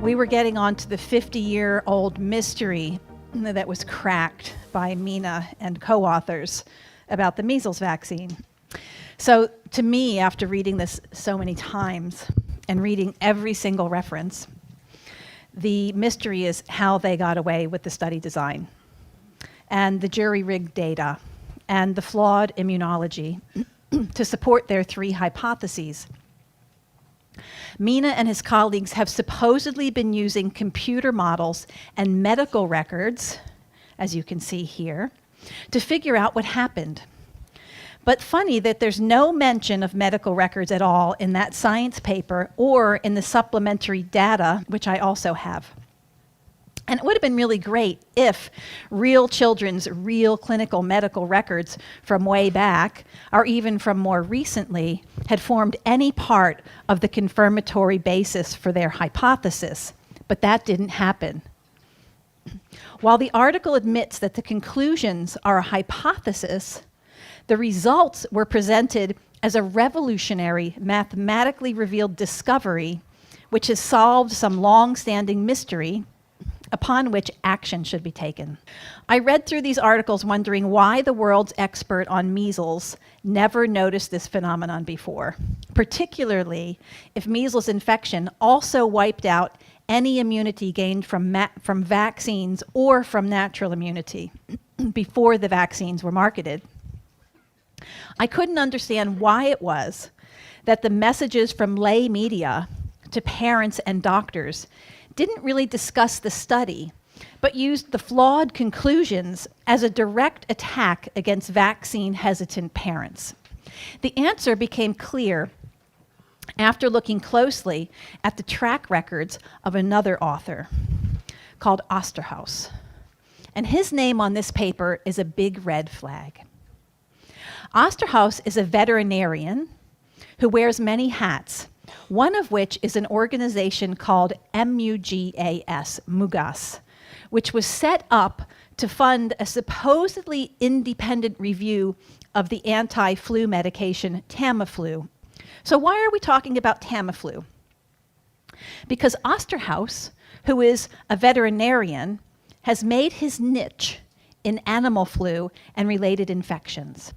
we were getting on to the 50-year-old mystery that was cracked by Mina and co-authors about the measles vaccine. So to me, after reading this so many times and reading every single reference, the mystery is how they got away with the study design and the jury-rigged data and the flawed immunology to support their three hypotheses. Mina and his colleagues have supposedly been using computer models and medical records, as you can see here, to figure out what happened. But funny that there's no mention of medical records at all in that science paper or in the supplementary data, which I also have. And it would have been really great if real children's real clinical medical records from way back, or even from more recently, had formed any part of the confirmatory basis for their hypothesis. But that didn't happen. While the article admits that the conclusions are a hypothesis, the results were presented as a revolutionary, mathematically revealed discovery, which has solved some long-standing mystery upon which action should be taken. I read through these articles wondering why the world's expert on measles never noticed this phenomenon before, particularly if measles infection also wiped out any immunity gained from vaccines or from natural immunity before the vaccines were marketed. I couldn't understand why it was that the messages from lay media to parents and doctors didn't really discuss the study, but used the flawed conclusions as a direct attack against vaccine-hesitant parents. The answer became clear after looking closely at the track records of another author called Osterhaus. And his name on this paper is a big red flag. Osterhaus is a veterinarian who wears many hats, one of which is an organization called MUGAS, which was set up to fund a supposedly independent review of the anti-flu medication Tamiflu. So why are we talking about Tamiflu? Because Osterhaus, who is a veterinarian, has made his niche in animal flu and related infections.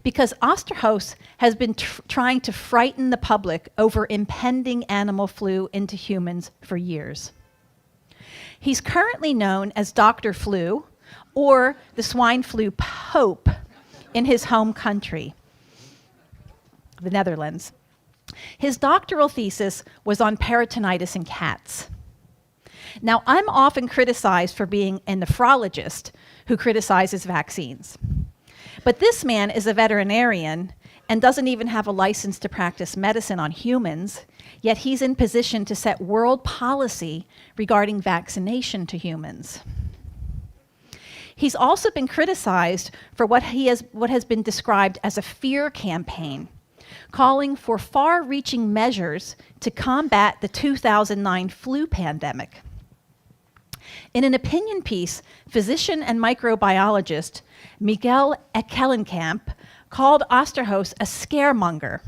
Because Osterhaus has been trying to frighten the public over impending animal flu into humans for years. He's currently known as Dr. Flu, or the swine flu pope, in his home country, the Netherlands. His doctoral thesis was on peritonitis in cats. Now, I'm often criticized for being a nephrologist who criticizes vaccines. But this man is a veterinarian and doesn't even have a license to practice medicine on humans, yet he's in position to set world policy regarding vaccination to humans. He's also been criticized for what has been described as a fear campaign, calling for far-reaching measures to combat the 2009 flu pandemic. In an opinion piece, physician and microbiologist Miguel Ekelenkamp called Osterhaus a scaremonger.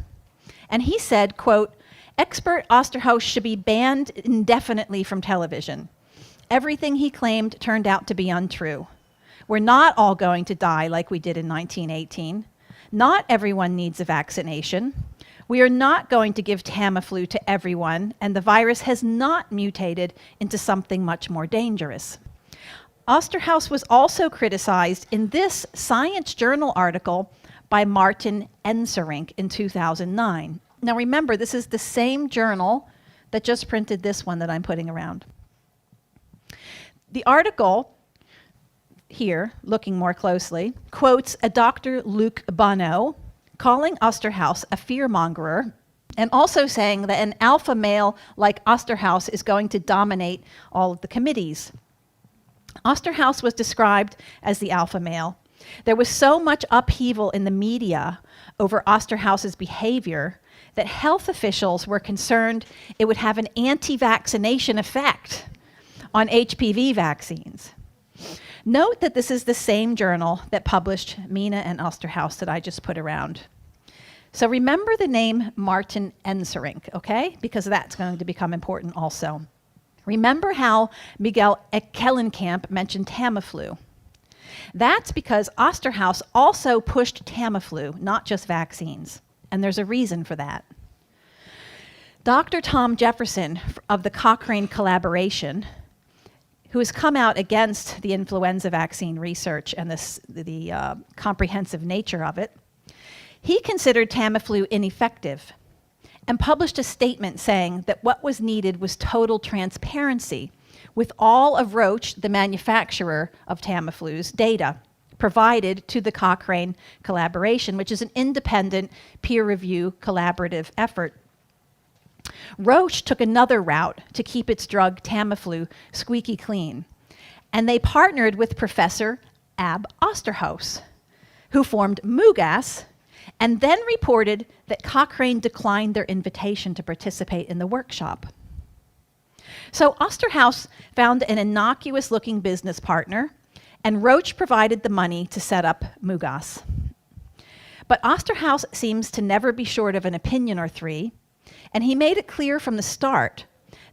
And he said, quote, "Expert Osterhaus should be banned indefinitely from television. Everything he claimed turned out to be untrue. We're not all going to die like we did in 1918. Not everyone needs a vaccination. We are not going to give Tamiflu to everyone, and the virus has not mutated into something much more dangerous." Osterhaus was also criticized in this Science Journal article by Martin Enserink in 2009. Now remember, this is the same journal that just printed this one that I'm putting around. The article here, looking more closely, quotes a Dr. Luc Bonneau calling Osterhaus a fearmongerer and also saying that an alpha male like Osterhaus is going to dominate all of the committees. Osterhaus was described as the alpha male. There was so much upheaval in the media over Osterhaus's behavior that health officials were concerned it would have an anti-vaccination effect on HPV vaccines. Note that this is the same journal that published Mina and Osterhaus that I just put around. So remember the name Martin Enserink, okay? Because that's going to become important also. Remember how Miguel Kellenkamp mentioned Tamiflu? That's because Osterhaus also pushed Tamiflu, not just vaccines. And there's a reason for that. Dr. Tom Jefferson of the Cochrane collaboration, who has come out against the influenza vaccine research and the comprehensive nature of it, he considered Tamiflu ineffective and published a statement saying that what was needed was total transparency with all of Roche, the manufacturer of Tamiflu's, data provided to the Cochrane collaboration, which is an independent peer review collaborative effort. Roche took another route to keep its drug Tamiflu squeaky clean, and they partnered with Professor Ab Osterhaus, who formed MUGAS, and then reported that Cochrane declined their invitation to participate in the workshop. So Osterhaus found an innocuous-looking business partner, and Roche provided the money to set up MUGAS. But Osterhaus seems to never be short of an opinion or three, and he made it clear from the start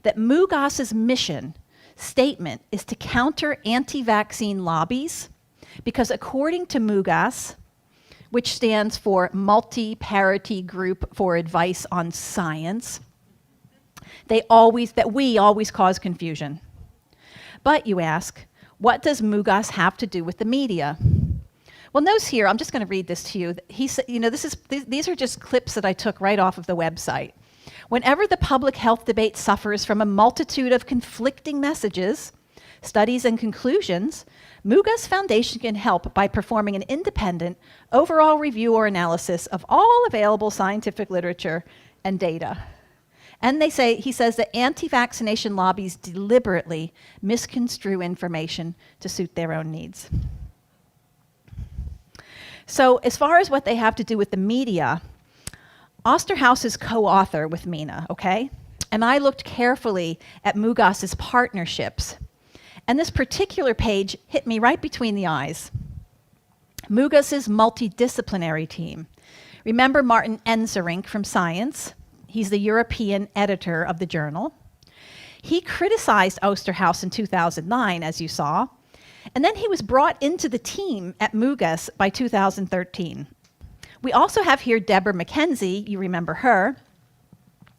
that MUGAS's mission statement is to counter anti-vaccine lobbies, because according to MUGAS, which stands for Multi-Parity Group for Advice on Science, we always cause confusion. But you ask, what does MUGAS have to do with the media? Well, notice here, I'm just going to read this to you. He said, these are just clips that I took right off of the website. Whenever the public health debate suffers from a multitude of conflicting messages, studies, and conclusions, MUGAS Foundation can help by performing an independent overall review or analysis of all available scientific literature and data. And he says that anti-vaccination lobbies deliberately misconstrue information to suit their own needs. So as far as what they have to do with the media, Osterhaus is co-author with Mina, okay? And I looked carefully at MUGAS's partnerships. And this particular page hit me right between the eyes. MUGAS's multidisciplinary team. Remember Martin Enzerink from Science? He's the European editor of the journal. He criticized Osterhaus in 2009, as you saw, and then he was brought into the team at MUGAS by 2013. We also have here Deborah McKenzie, you remember her,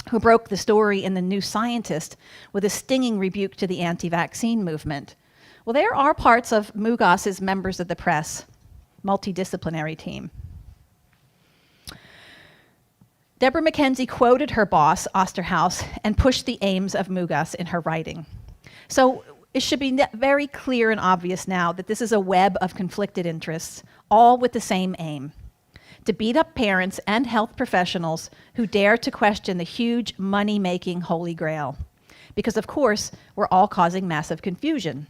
who broke the story in The New Scientist with a stinging rebuke to the anti-vaccine movement. Well, there are parts of MUGAS's members of the press, multidisciplinary team. Deborah McKenzie quoted her boss, Osterhaus, and pushed the aims of MUGAS in her writing. So it should be very clear and obvious now that this is a web of conflicted interests, all with the same aim: to beat up parents and health professionals who dare to question the huge money-making holy grail. Because, of course, we're all causing massive confusion.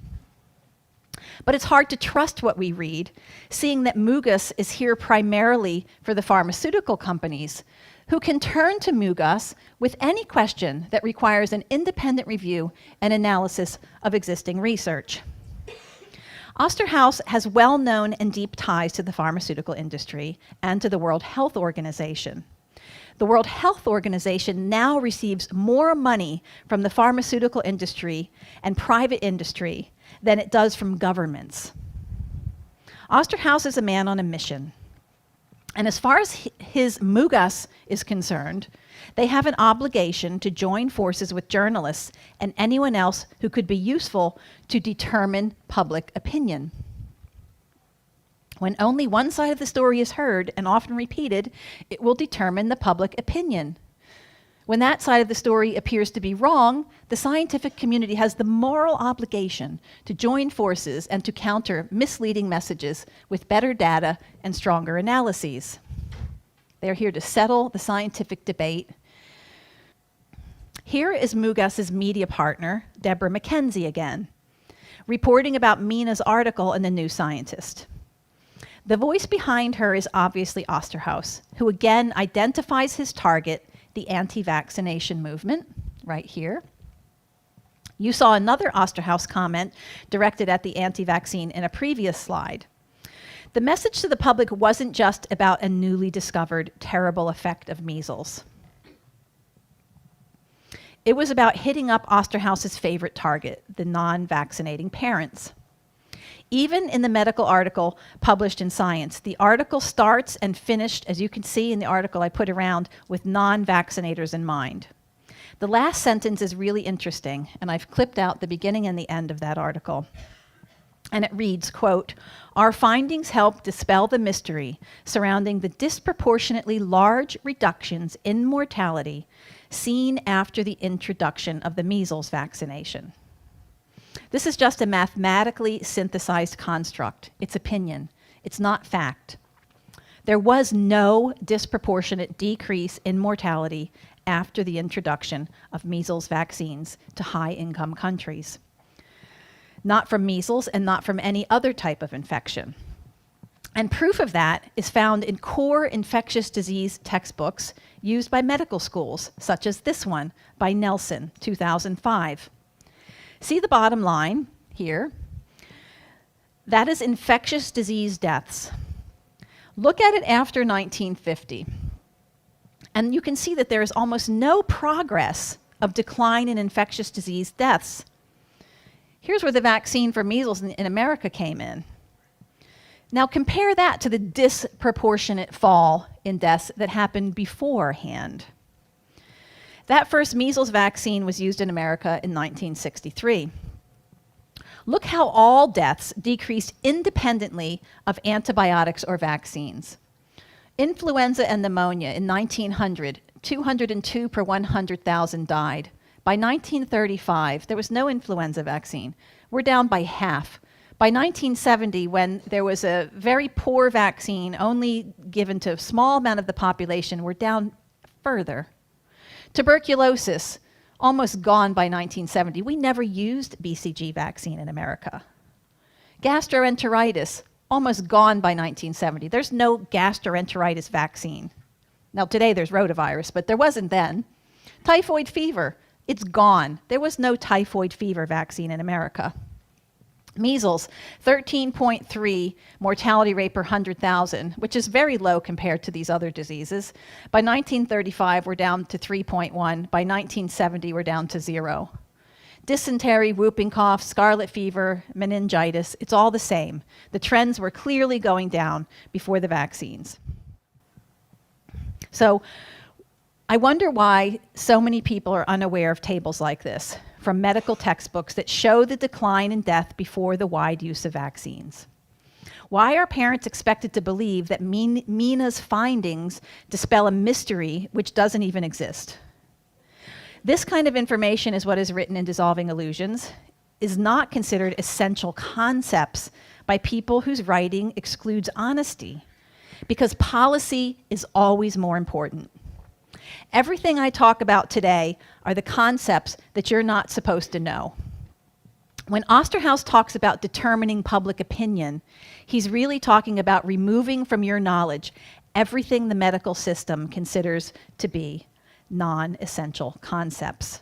But it's hard to trust what we read, seeing that MUGAS is here primarily for the pharmaceutical companies, who can turn to MUGAS with any question that requires an independent review and analysis of existing research. Osterhaus has well-known and deep ties to the pharmaceutical industry and to the World Health Organization. The World Health Organization now receives more money from the pharmaceutical industry and private industry than it does from governments. Osterhaus is a man on a mission. And as far as his MUGAS is concerned, they have an obligation to join forces with journalists and anyone else who could be useful to determine public opinion. When only one side of the story is heard and often repeated, it will determine the public opinion. When that side of the story appears to be wrong, the scientific community has the moral obligation to join forces and to counter misleading messages with better data and stronger analyses. They're here to settle the scientific debate. Here is MUGAS's media partner, Deborah McKenzie again, reporting about Mina's article in The New Scientist. The voice behind her is obviously Osterhaus, who again identifies his target, the anti-vaccination movement, right here. You saw another Osterhaus comment directed at the anti-vaccine in a previous slide. The message to the public wasn't just about a newly discovered terrible effect of measles. It was about hitting up Osterhaus's favorite target, the non-vaccinating parents. Even in the medical article published in Science, the article starts and finished, as you can see in the article I put around, with non-vaccinators in mind. The last sentence is really interesting, and I've clipped out the beginning and the end of that article. And it reads, quote, "Our findings help dispel the mystery surrounding the disproportionately large reductions in mortality seen after the introduction of the measles vaccination." This is just a mathematically synthesized construct. It's opinion. It's not fact. There was no disproportionate decrease in mortality after the introduction of measles vaccines to high-income countries. Not from measles and not from any other type of infection. And proof of that is found in core infectious disease textbooks used by medical schools, such as this one by Nelson, 2005. See the bottom line here? That is infectious disease deaths. Look at it after 1950. And you can see that there is almost no progress of decline in infectious disease deaths. Here's where the vaccine for measles in America came in. Now compare that to the disproportionate fall in deaths that happened beforehand. That first measles vaccine was used in America in 1963. Look how all deaths decreased independently of antibiotics or vaccines. Influenza and pneumonia in 1900, 202 per 100,000 died. By 1935, there was no influenza vaccine. We're down by half. By 1970, when there was a very poor vaccine only given to a small amount of the population, we're down further. Tuberculosis, almost gone by 1970. We never used BCG vaccine in America. Gastroenteritis, almost gone by 1970. There's no gastroenteritis vaccine. Now today there's rotavirus, but there wasn't then. Typhoid fever, it's gone. There was no typhoid fever vaccine in America. Measles, 13.3 mortality rate per 100,000, which is very low compared to these other diseases. By 1935, we're down to 3.1. By 1970, we're down to 0. Dysentery, whooping cough, scarlet fever, meningitis, it's all the same. The trends were clearly going down before the vaccines. So I wonder why so many people are unaware of tables like this from medical textbooks that show the decline in death before the wide use of vaccines. Why are parents expected to believe that Mina's findings dispel a mystery which doesn't even exist? This kind of information is what is written in Dissolving Illusions, is not considered essential concepts by people whose writing excludes honesty, because policy is always more important. Everything I talk about today are the concepts that you're not supposed to know. When Osterhaus talks about determining public opinion, he's really talking about removing from your knowledge everything the medical system considers to be non-essential concepts.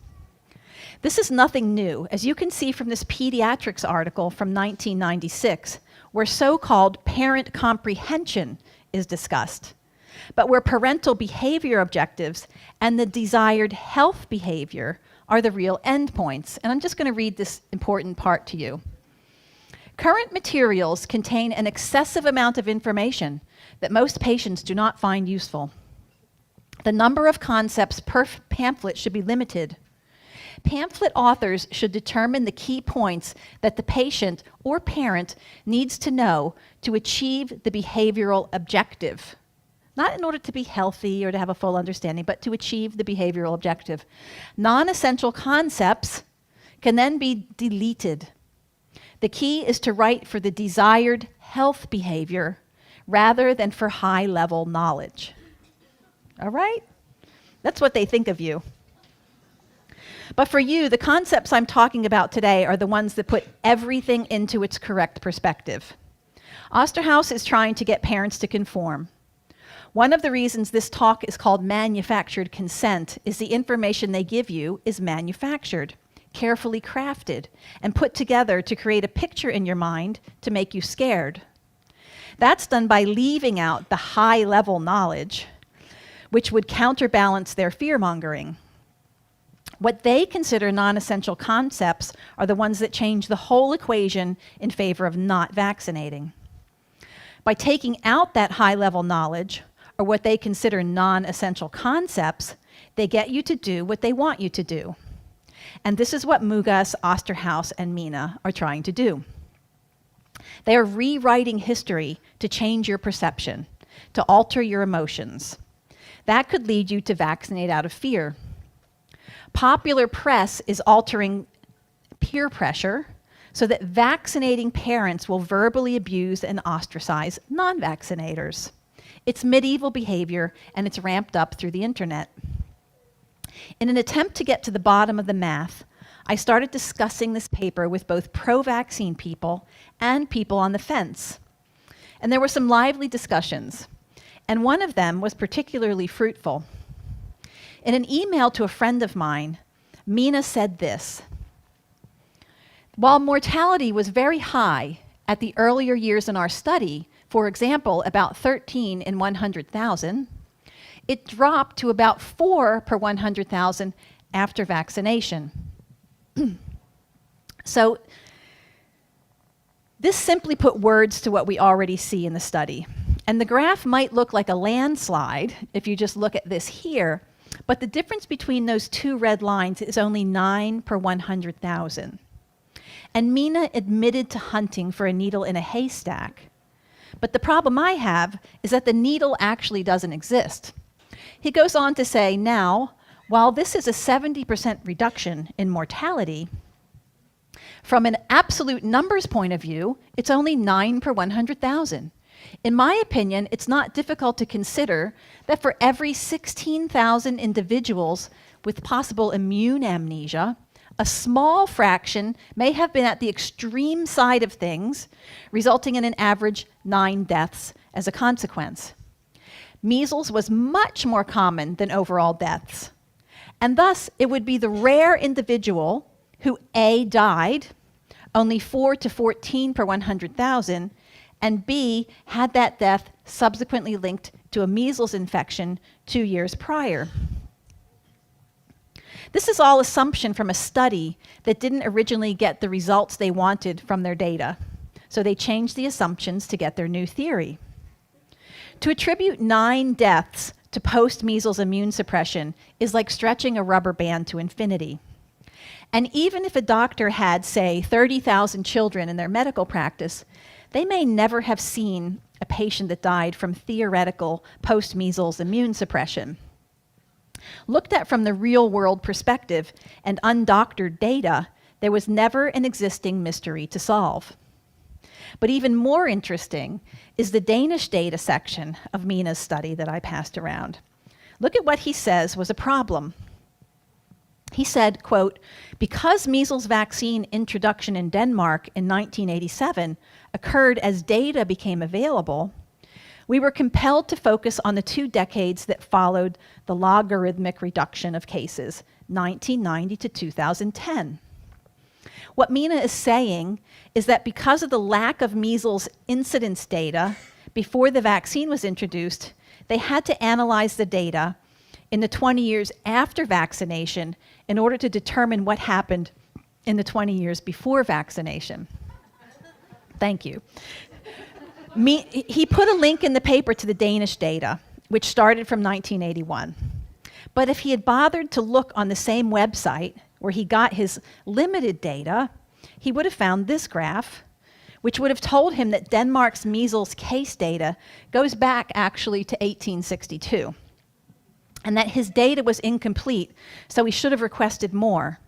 This is nothing new, as you can see from this pediatrics article from 1996, where so-called parent comprehension is discussed, but where parental behavior objectives and the desired health behavior are the real endpoints. And I'm just going to read this important part to you. Current materials contain an excessive amount of information that most patients do not find useful. The number of concepts per pamphlet should be limited. Pamphlet authors should determine the key points that the patient or parent needs to know to achieve the behavioral objective. Not in order to be healthy or to have a full understanding, but to achieve the behavioral objective. Non-essential concepts can then be deleted. The key is to write for the desired health behavior rather than for high-level knowledge. All right? That's what they think of you. But for you, the concepts I'm talking about today are the ones that put everything into its correct perspective. Osterhaus is trying to get parents to conform. One of the reasons this talk is called manufactured consent is the information they give you is manufactured, carefully crafted, and put together to create a picture in your mind to make you scared. That's done by leaving out the high-level knowledge, which would counterbalance their fear-mongering. What they consider non-essential concepts are the ones that change the whole equation in favor of not vaccinating. By taking out that high-level knowledge, or what they consider non-essential concepts, they get you to do what they want you to do. And this is what Mugas, Osterhaus, and Mina are trying to do. They are rewriting history to change your perception, to alter your emotions. That could lead you to vaccinate out of fear. Popular press is altering peer pressure so that vaccinating parents will verbally abuse and ostracize non-vaccinators. It's medieval behavior, and it's ramped up through the internet. In an attempt to get to the bottom of the math, I started discussing this paper with both pro-vaccine people and people on the fence. And there were some lively discussions, and one of them was particularly fruitful. In an email to a friend of mine, Mina said this: while mortality was very high at the earlier years in our study, for example, about 13 in 100,000, it dropped to about 4 per 100,000 after vaccination. So this simply put words to what we already see in the study. And the graph might look like a landslide if you just look at this here, but the difference between those two red lines is only 9 per 100,000. And Mina admitted to hunting for a needle in a haystack. But the problem I have is that the needle actually doesn't exist. He goes on to say, now, while this is a 70% reduction in mortality, from an absolute numbers point of view, it's only 9 per 100,000. In my opinion, it's not difficult to consider that for every 16,000 individuals with possible immune amnesia, a small fraction may have been at the extreme side of things, resulting in an average 9 deaths as a consequence. Measles was much more common than overall deaths. And thus, it would be the rare individual who A, died, only 4 to 14 per 100,000, and B, had that death subsequently linked to a measles infection 2 years prior. This is all assumption from a study that didn't originally get the results they wanted from their data. So they changed the assumptions to get their new theory. To attribute 9 deaths to post-measles immune suppression is like stretching a rubber band to infinity. And even if a doctor had, say, 30,000 children in their medical practice, they may never have seen a patient that died from theoretical post-measles immune suppression. Looked at from the real-world perspective and undoctored data, there was never an existing mystery to solve. But even more interesting is the Danish data section of Mina's study that I passed around. Look at what he says was a problem. He said, quote, because measles vaccine introduction in Denmark in 1987 occurred as data became available, we were compelled to focus on the 2 decades that followed the logarithmic reduction of cases, 1990 to 2010. What Mina is saying is that because of the lack of measles incidence data before the vaccine was introduced, they had to analyze the data in the 20 years after vaccination in order to determine what happened in the 20 years before vaccination. Thank you. He put a link in the paper to the Danish data, which started from 1981. But if he had bothered to look on the same website where he got his limited data, he would have found this graph, which would have told him that Denmark's measles case data goes back actually to 1862, and that his data was incomplete, so he should have requested more.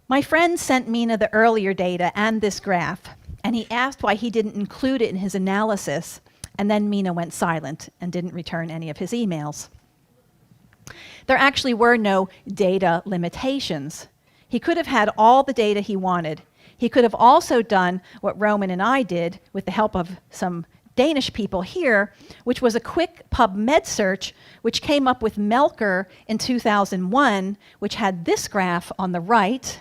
My friend sent Mina the earlier data and this graph, and he asked why he didn't include it in his analysis, and then Mina went silent and didn't return any of his emails. There actually were no data limitations. He could have had all the data he wanted. He could have also done what Roman and I did with the help of some Danish people here, which was a quick PubMed search, which came up with Melker in 2001, which had this graph on the right.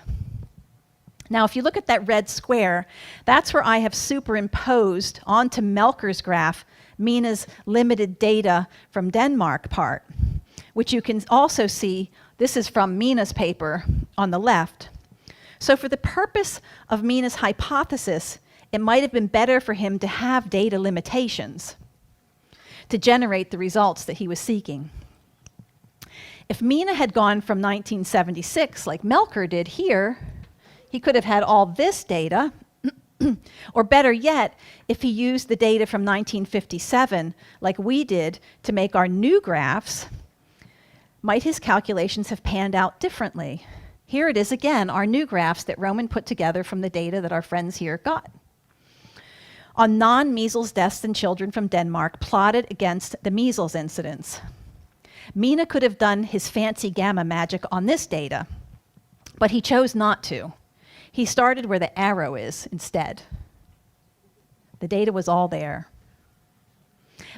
Now, if you look at that red square, that's where I have superimposed onto Melker's graph Mina's limited data from Denmark part, which you can also see This is from Mina's paper on the left. So for the purpose of Mina's hypothesis, it might have been better for him to have data limitations to generate the results that he was seeking. If Mina had gone from 1976, like Melker did here, he could have had all this data, or better yet, if he used the data from 1957, like we did, to make our new graphs, might his calculations have panned out differently? Here it is again, our new graphs that Roman put together from the data that our friends here got. On non-measles deaths in children from Denmark plotted against the measles incidence. Mina could have done his fancy gamma magic on this data, but he chose not to. He started where the arrow is instead. The data was all there.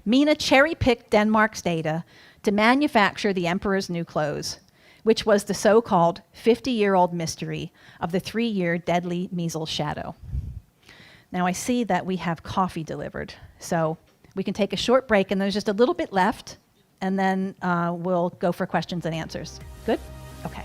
Mina cherry-picked Denmark's data to manufacture the emperor's new clothes, which was the so-called 50-year-old mystery of the 3-year deadly measles shadow. Now I see that we have coffee delivered, so we can take a short break, and there's just a little bit left, and then we'll go for questions and answers. Good? Okay.